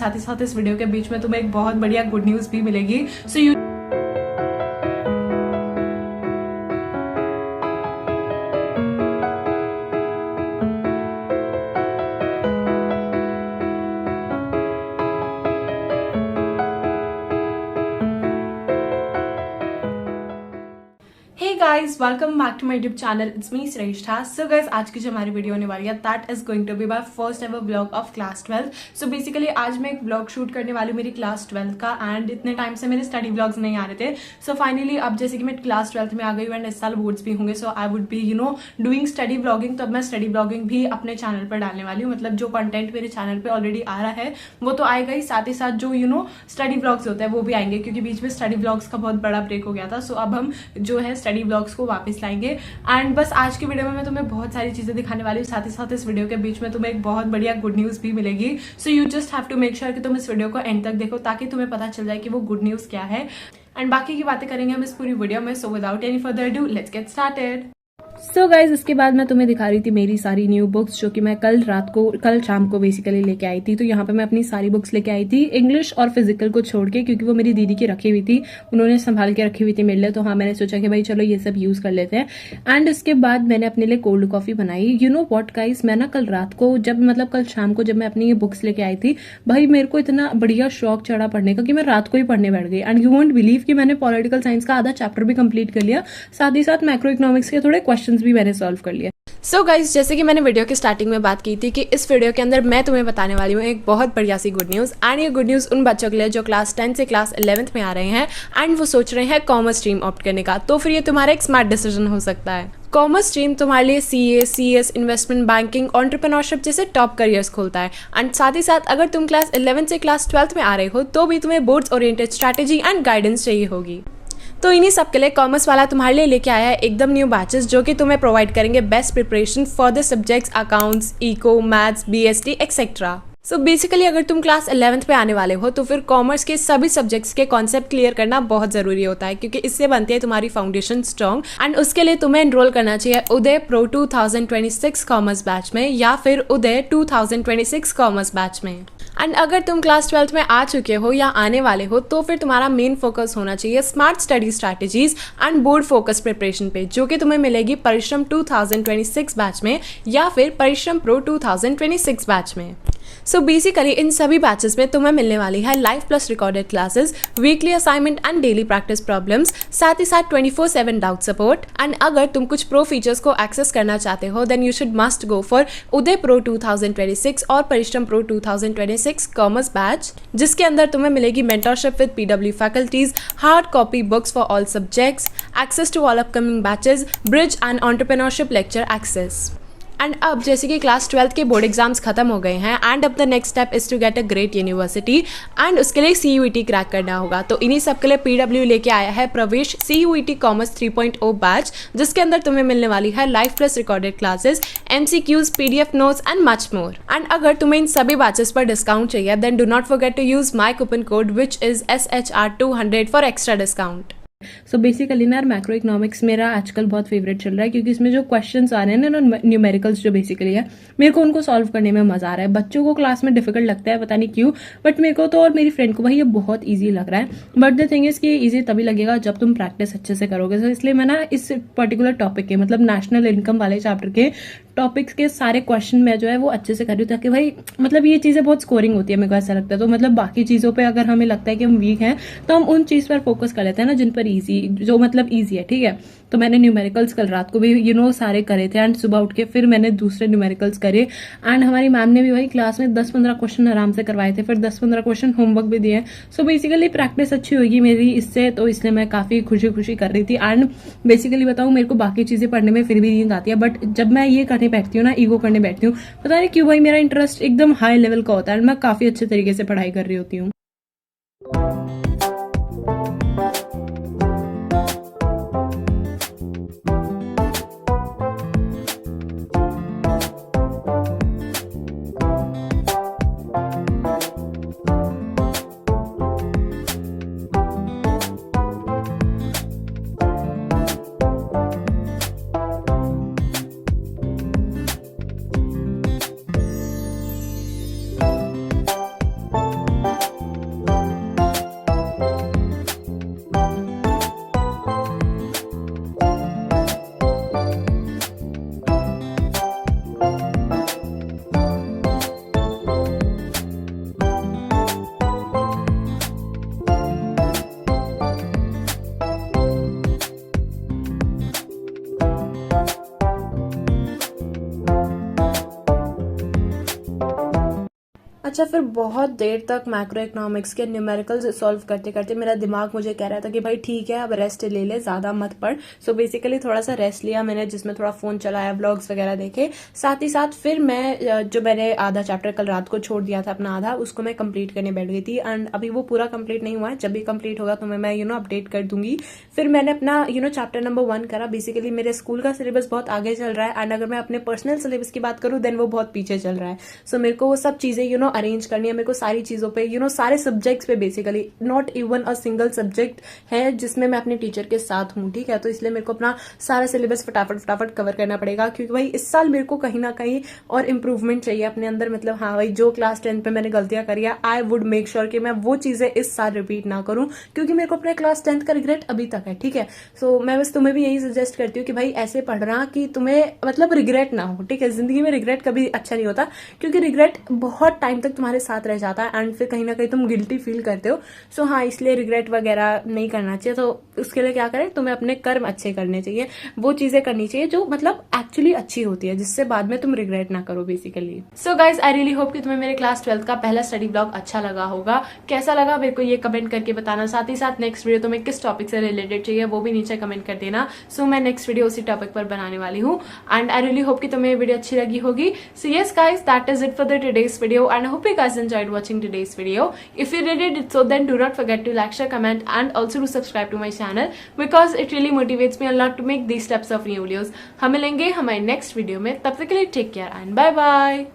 साथ ही साथ इस वीडियो के बीच में तुम्हें एक बहुत बढ़िया गुड न्यूज़ भी मिलेगी। So you guys welcome back to my YouTube channel, it's me Shreshtha. So guys आज की जो हमारी वीडियो होने वाली है that is going to be my first ever vlog of class 12। So basically आज मैं एक व्लॉग शूट करने वाली हूँ मेरी क्लास 12 का, एंड इतने टाइम से मेरे स्टडी व्लॉग्स नहीं आ रहे थे। सो फाइनली अब जैसे कि मैं क्लास 12 में आ गई हूँ एंड इस साल बोर्ड्स भी होंगे, so I would be doing study vlogging. तो अब मैं स्टडी व्लॉगिंग भी अपने चैनल पर डालने वाली हूँ। मतलब जो कंटेंट मेरे चैनल पर ऑलरेडी आ रहा है वो तो आएगा ही, साथ ही साथ जो स्टडी व्लॉग्स होते हैं वो भी आएंगे, क्योंकि बीच में स्टडी व्लॉग्स का बहुत बड़ा ब्रेक हो गया था। सो अब हम जो है स्टडी व्लॉग्स को वापस लाएंगे। एंड बस आज की वीडियो में मैं तुम्हें बहुत सारी चीजें दिखाने वाली हूँ, साथ ही साथ इस वीडियो के बीच में तुम्हें एक बहुत बढ़िया गुड न्यूज भी मिलेगी। So you just have to make sure कि तुम इस वीडियो को एंड तक देखो, ताकि तुम्हें पता चल जाए कि वो गुड न्यूज क्या है। एंड बाकी की बातें करेंगे हम इस पूरी वीडियो में। So without any further do let's get started. So guys इसके बाद मैं तुम्हें दिखा रही थी मेरी सारी न्यू बुक्स जो कि मैं कल शाम को बेसिकली लेके आई थी। तो यहाँ पे मैं अपनी सारी बुक्स लेके आई थी, इंग्लिश और फिजिकल को छोड़ के, क्योंकि वो मेरी दीदी की रखी हुई थी, उन्होंने संभाल के रखी हुई थी मेरे लिए। तो हाँ, मैंने सोचा कि भाई चलो ये सब यूज कर लेते हैं। एंड इसके बाद मैंने अपने लिए कोल्ड कॉफी बनाई। यू नो व्हाट गाइज, मैं ना कल रात को कल शाम को जब मैं अपनी ये बुक्स लेके आई थी, भाई मेरे को इतना बढ़िया शौक चढ़ा पढ़ने का कि मैं रात को ही पढ़ने बैठ गई। एंड यू वोंट बिलीव कि मैंने पॉलिटिकल साइंस का आधा चैप्टर भी कंप्लीट कर लिया, साथ ही साथ मैक्रो इकोनॉमिक्स के थोड़े क्वेश्चन भी मैंने सॉल्व कर लिया। सो गाइज जैसे कि मैंने वीडियो की स्टार्टिंग में बात की थी कि इस वीडियो के अंदर मैं तुम्हें बताने वाली हूँ एक बहुत बढ़िया सी गुड न्यूज़। एंड ये गुड न्यूज़ उन बच्चों के लिए जो क्लास 10 से क्लास 11th में आ रहे हैं एंड वो सोच रहे हैं कॉमर्स स्ट्रीम ऑप्ट करने का। तो फिर ये तुम्हारा एक स्मार्ट डिसीजन हो सकता है। कॉमर्स स्ट्रीम तुम्हारे लिए CA, CS, investment banking, entrepreneurship जैसे टॉप करियर्स खोलता है। एंड साथ ही साथ अगर तुम क्लास 11 से क्लास 12th में आ रहे हो तो भी तुम्हें boards oriented strategy and guidance चाहिए होगी। तो इन्हीं सब के लिए कॉमर्स वाला तुम्हारे लिए लेके आया है एकदम न्यू बैचेस जो कि तुम्हें प्रोवाइड करेंगे best preparation for the subjects accounts, eco, maths, BST etcetera. So basically अगर तुम क्लास 11th पे आने वाले हो तो फिर कॉमर्स के सभी सब्जेक्ट्स के कॉन्सेप्ट क्लियर करना बहुत ज़रूरी होता है, क्योंकि इससे बनती है तुम्हारी फाउंडेशन स्ट्रॉन्ग। एंड उसके लिए तुम्हें एनरोल करना चाहिए उदय प्रो 2026 कॉमर्स बैच में या फिर उदय 2026 कॉमर्स बैच में। एंड अगर तुम क्लास 12th में आ चुके हो या आने वाले हो तो फिर तुम्हारा मेन फोकस होना चाहिए smart study strategies and board focus preparation पे, जो कि तुम्हें मिलेगी परिश्रम 2026 बैच में या फिर परिश्रम प्रो 2026 बैच में। सो बेसिकली इन सभी बैचेस में तुम्हें मिलने वाली है live plus recorded classes, weekly assignment and daily practice problems, साथ ही साथ 24/7 डाउट सपोर्ट। एंड अगर तुम कुछ प्रो फीचर्स को एक्सेस करना चाहते हो then you should must go for Uday pro 2026 और परिश्रम प्रो 2026 कॉमर्स बैच, जिसके अंदर तुम्हें मिलेगी mentorship with PW faculties, hard copy books for all subjects, access to all upcoming batches, bridge and entrepreneurship lecture access. And अब जैसे कि class 12th के बोर्ड एग्जाम्स खत्म हो गए हैं एंड अब the next step is to get a great university and उसके लिए CUET क्रैक करना होगा। तो इन्हीं सब के लिए PW लेके आया है प्रवेश CUET कॉमर्स 3.0 बैच, जिसके अंदर तुम्हें मिलने वाली है live plus recorded classes, MCQs, PDF notes and much more. And अगर तुम्हें इन सभी बैचेस पर डिस्काउंट चाहिए then do not forget to use my coupon code which is SHR200 for extra discount. So basically ना मैक्रो इकोनॉमिक्स मेरा आजकल बहुत फेवरेट चल रहा है, क्योंकि इसमें जो क्वेश्चंस आ रहे हैं ना न्यूमेरिकल्स जो बेसिकली है, मेरे को उनको सॉल्व करने में मजा आ रहा है। बच्चों को क्लास में डिफिकल्ट लगता है, पता नहीं क्यों, बट मेरे को तो और मेरी फ्रेंड को भाई ये बहुत ईजी लग रहा है। बट द थिंग इज कि ईजी तभी लगेगा जब तुम प्रैक्टिस अच्छे से करोगे। तो इसलिए मैं ना इस पर्टिकुलर टॉपिक के नेशनल इनकम वाले चैप्टर के टॉपिक्स के सारे क्वेश्चन मैं जो है वो अच्छे से कर रही हूँ, ताकि भाई ये चीजें बहुत स्कोरिंग होती है, मेरे को ऐसा लगता है। तो बाकी चीजों पे अगर हमें लगता है कि हम वीक हैं तो हम उन चीज पर फोकस कर लेते हैं ना जिन पर ईजी है, ठीक है। तो मैंने न्यूमेरिकल्स कल रात को भी सारे करे थे एंड सुबह उठ के फिर मैंने दूसरे न्यूमेरिकल्स करे। एंड हमारी मैम ने भी वही क्लास में 10-15 क्वेश्चन आराम से करवाए थे, फिर 10-15 क्वेश्चन होमवर्क भी दिए। सो बेसिकली प्रैक्टिस अच्छी होगी मेरी इससे, तो इसलिए मैं काफी खुशी कर रही थी। एंड बेसिकली बताऊं, मेरे को बाकी चीजें पढ़ने में फिर भी नींद आती है, बट जब मैं ये करने बैठती हूँ ना, ईगो करने बैठती हूँ, पता नहीं क्यों भाई मेरा इंटरेस्ट एकदम हाई लेवल का होता है, मैं काफी अच्छे तरीके से पढ़ाई कर रही होती हूँ। अच्छा, फिर बहुत देर तक मैक्रो इकोनॉमिक्स के न्यूमेरिकल्स सॉल्व करते करते मेरा दिमाग मुझे कह रहा था कि भाई ठीक है, अब रेस्ट ले ले, ज़्यादा मत पढ़। सो बेसिकली थोड़ा सा रेस्ट लिया मैंने, जिसमें थोड़ा फ़ोन चलाया, व्लॉग्स वगैरह देखे। साथ ही साथ फिर मैं जो मैंने आधा चैप्टर कल रात को छोड़ दिया था अपना आधा, उसको मैं कंप्लीट करने बैठ गई थी। एंड अभी वो पूरा कंप्लीट नहीं हुआ है, जब भी कंप्लीट होगा तो मैं अपडेट कर दूंगी। फिर मैंने अपना चैप्टर नंबर 1 करा। बेसिकली मेरे स्कूल का सिलेबस बहुत आगे चल रहा है, एंड अगर मैं अपने पर्सनल सिलेबस की बात करूँ देन वो बहुत पीछे चल रहा है। सो मेरे को वो सब चीजें अरेंज करनी है। मेरे को सारी चीजों पे सारे सब्जेक्ट्स पे, basically not even a single subject है जिसमें मैं अपने टीचर के साथ हूँ, ठीक है। तो इसलिए मेरे को अपना सारा सिलेबस फटाफट कवर करना पड़ेगा, क्योंकि भाई इस साल मेरे को कहीं ना कहीं और इम्प्रूवमेंट चाहिए अपने अंदर। मतलब हाँ भाई, जो क्लास 10 पे मैंने गलतियां करी है, आई वुड मेक श्योर कि मैं वो चीजें इस साल रिपीट ना करूं, क्योंकि मेरे को अपने क्लास 10 का रिग्रेट अभी तक है, ठीक है। सो मैं बस तुम्हें भी यही सजेस्ट करती हूँ कि भाई ऐसे पढ़ना कि तुम्हें मतलब रिग्रेट ना हो, ठीक है। जिंदगी में रिग्रेट कभी अच्छा नहीं होता, क्योंकि रिग्रेट बहुत टाइम तक तुम्हारे साथ रह जाता है एंड फिर कहीं ना कहीं तुम गिल्टी फील करते हो। सो हाँ, इसलिए रिग्रेट वगैरह नहीं करना चाहिए। तो उसके लिए क्या करें, तुम्हें अपने कर्म अच्छे करने चाहिए, वो चीजें करनी चाहिए जो मतलब एक्चुअली अच्छी होती है, जिससे बाद में तुम रिग्रेट ना करो basically. So guys, I really hope कि तुम्हें मेरे क्लास 12 का पहला स्टडी ब्लॉग अच्छा लगा होगा। कैसा लगा मेरे को ये कमेंट करके बताना। साथ ही साथ नेक्स्ट वीडियो तुम्हें किस टॉपिक से रिलेटेड चाहिए वो भी नीचे कमेंट कर देना। सो मैं नेक्स्ट वीडियो उसी टॉपिक पर बनाने वाली हूँ, एंड आई रियली होप कि तुम्हें ये वीडियो अच्छी लगी होगी। So yes guys, that is it for the today's video, and I hope you guys enjoyed watching today's video. If you really did so, then do not forget to like, share, comment and also to subscribe to my channel, because it really motivates me a lot to make these types of new videos. हम मिलेंगे हमारे next video में, तब तक के लिए take care and bye bye.